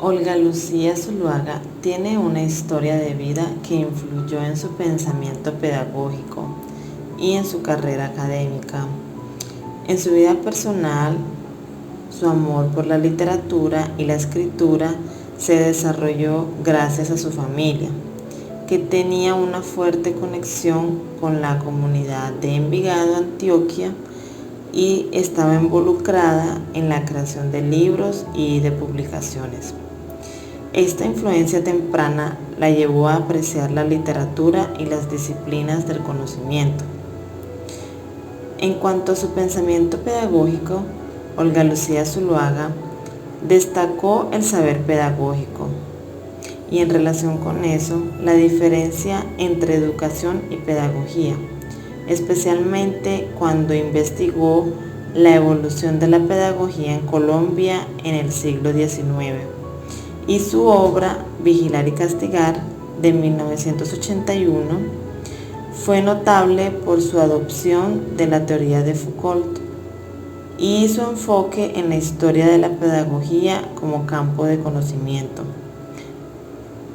Olga Lucía Zuluaga tiene una historia de vida que influyó en su pensamiento pedagógico y en su carrera académica. En su vida personal, su amor por la literatura y la escritura se desarrolló gracias a su familia, que tenía una fuerte conexión con la comunidad de Envigado, Antioquia, y estaba involucrada en la creación de libros y de publicaciones. Esta influencia temprana la llevó a apreciar la literatura y las disciplinas del conocimiento. En cuanto a su pensamiento pedagógico, Olga Lucía Zuluaga destacó el saber pedagógico y en relación con eso, la diferencia entre educación y pedagogía, especialmente cuando investigó la evolución de la pedagogía en Colombia en el siglo XIX. Y su obra Vigilar y Castigar de 1981 fue notable por su adopción de la teoría de Foucault y su enfoque en la historia de la pedagogía como campo de conocimiento.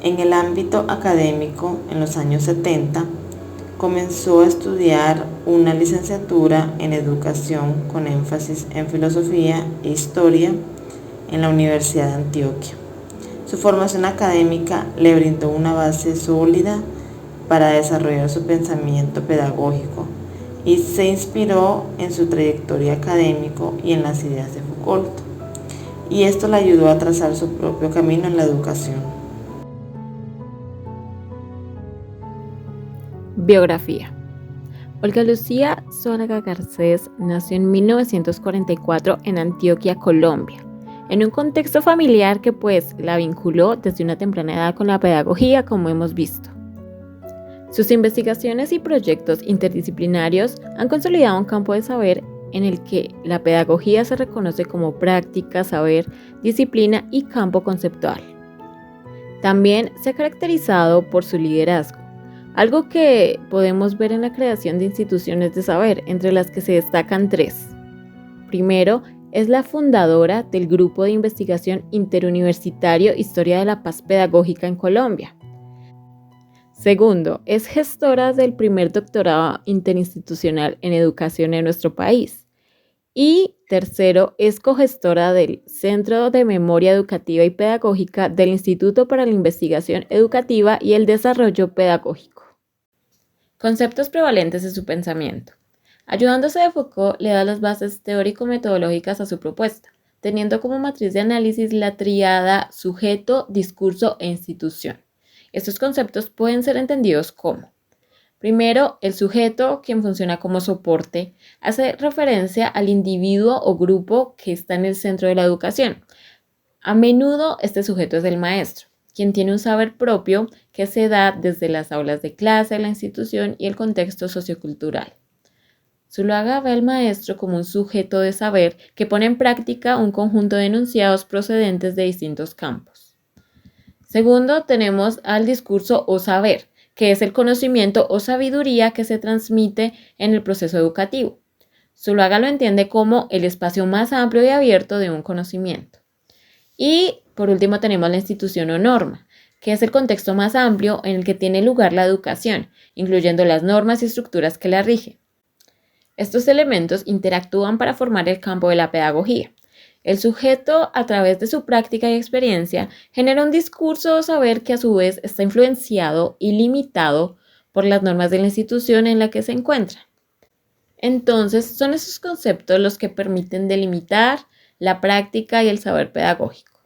En el ámbito académico, en los años 70, comenzó a estudiar una licenciatura en educación con énfasis en filosofía e historia en la Universidad de Antioquia. Su formación académica le brindó una base sólida para desarrollar su pensamiento pedagógico y se inspiró en su trayectoria académico y en las ideas de Foucault. Y esto le ayudó a trazar su propio camino en la educación. Biografía. Olga Lucía Zuluaga Garcés nació en 1944 en Antioquia, Colombia, en un contexto familiar que la vinculó desde una temprana edad con la pedagogía, como hemos visto. Sus investigaciones y proyectos interdisciplinarios han consolidado un campo de saber en el que la pedagogía se reconoce como práctica, saber, disciplina y campo conceptual. También se ha caracterizado por su liderazgo, algo que podemos ver en la creación de instituciones de saber, entre las que se destacan 3. Primero, es la fundadora del Grupo de Investigación Interuniversitario Historia de la Paz Pedagógica en Colombia. Segundo, es gestora del primer doctorado interinstitucional en educación en nuestro país. Y tercero, es cogestora del Centro de Memoria Educativa y Pedagógica del Instituto para la Investigación Educativa y el Desarrollo Pedagógico. Conceptos prevalentes de su pensamiento. Ayudándose de Foucault, le da las bases teórico-metodológicas a su propuesta, teniendo como matriz de análisis la tríada sujeto, discurso e institución. Estos conceptos pueden ser entendidos como: primero, el sujeto, quien funciona como soporte, hace referencia al individuo o grupo que está en el centro de la educación. A menudo este sujeto es el maestro, quien tiene un saber propio que se da desde las aulas de clase, la institución y el contexto sociocultural. Zuluaga ve al maestro como un sujeto de saber que pone en práctica un conjunto de enunciados procedentes de distintos campos. Segundo, tenemos al discurso o saber, que es el conocimiento o sabiduría que se transmite en el proceso educativo. Zuluaga lo entiende como el espacio más amplio y abierto de un conocimiento. Y por último tenemos la institución o norma, que es el contexto más amplio en el que tiene lugar la educación, incluyendo las normas y estructuras que la rigen. Estos elementos interactúan para formar el campo de la pedagogía. El sujeto, a través de su práctica y experiencia, genera un discurso o saber que a su vez está influenciado y limitado por las normas de la institución en la que se encuentra. Entonces, son esos conceptos los que permiten delimitar la práctica y el saber pedagógico.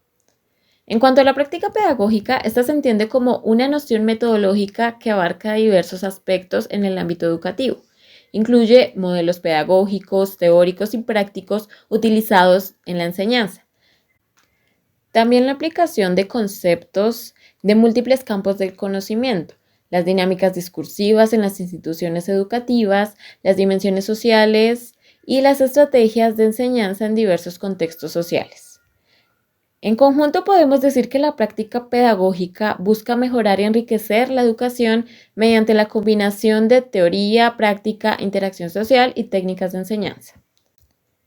En cuanto a la práctica pedagógica, esta se entiende como una noción metodológica que abarca diversos aspectos en el ámbito educativo. Incluye modelos pedagógicos, teóricos y prácticos utilizados en la enseñanza. También la aplicación de conceptos de múltiples campos del conocimiento, las dinámicas discursivas en las instituciones educativas, las dimensiones sociales y las estrategias de enseñanza en diversos contextos sociales. En conjunto podemos decir que la práctica pedagógica busca mejorar y enriquecer la educación mediante la combinación de teoría, práctica, interacción social y técnicas de enseñanza.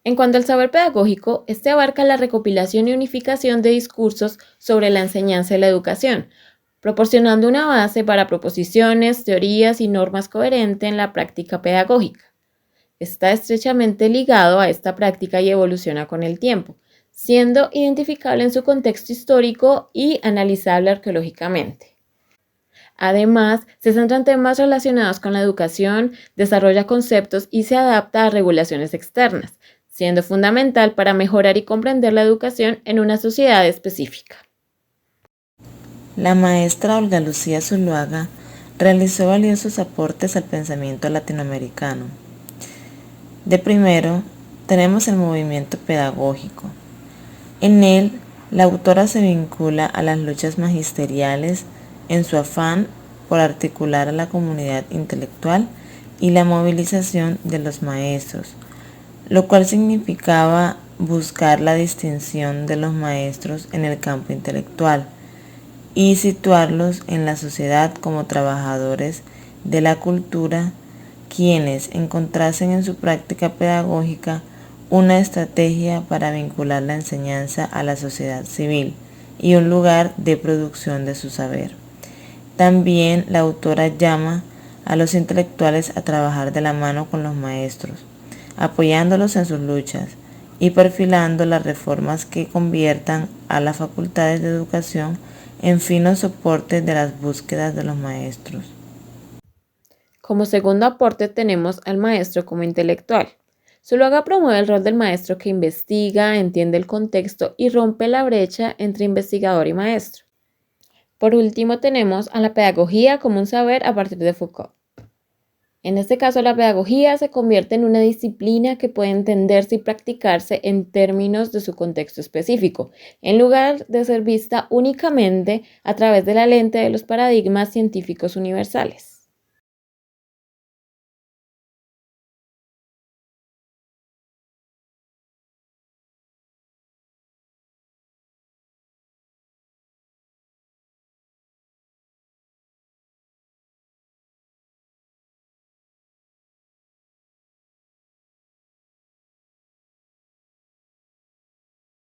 En cuanto al saber pedagógico, este abarca la recopilación y unificación de discursos sobre la enseñanza y la educación, proporcionando una base para proposiciones, teorías y normas coherentes en la práctica pedagógica. Está estrechamente ligado a esta práctica y evoluciona con el tiempo, siendo identificable en su contexto histórico y analizable arqueológicamente. Además, se centra en temas relacionados con la educación, desarrolla conceptos y se adapta a regulaciones externas, siendo fundamental para mejorar y comprender la educación en una sociedad específica. La maestra Olga Lucía Zuluaga realizó valiosos aportes al pensamiento latinoamericano. De primero, tenemos el movimiento pedagógico. En él, la autora se vincula a las luchas magisteriales en su afán por articular a la comunidad intelectual y la movilización de los maestros, lo cual significaba buscar la distinción de los maestros en el campo intelectual y situarlos en la sociedad como trabajadores de la cultura, quienes encontrasen en su práctica pedagógica una estrategia para vincular la enseñanza a la sociedad civil y un lugar de producción de su saber. También la autora llama a los intelectuales a trabajar de la mano con los maestros, apoyándolos en sus luchas y perfilando las reformas que conviertan a las facultades de educación en finos soportes de las búsquedas de los maestros. Como segundo aporte tenemos al maestro como intelectual. Zuluaga promueve el rol del maestro que investiga, entiende el contexto y rompe la brecha entre investigador y maestro. Por último tenemos a la pedagogía como un saber a partir de Foucault. En este caso, la pedagogía se convierte en una disciplina que puede entenderse y practicarse en términos de su contexto específico, en lugar de ser vista únicamente a través de la lente de los paradigmas científicos universales.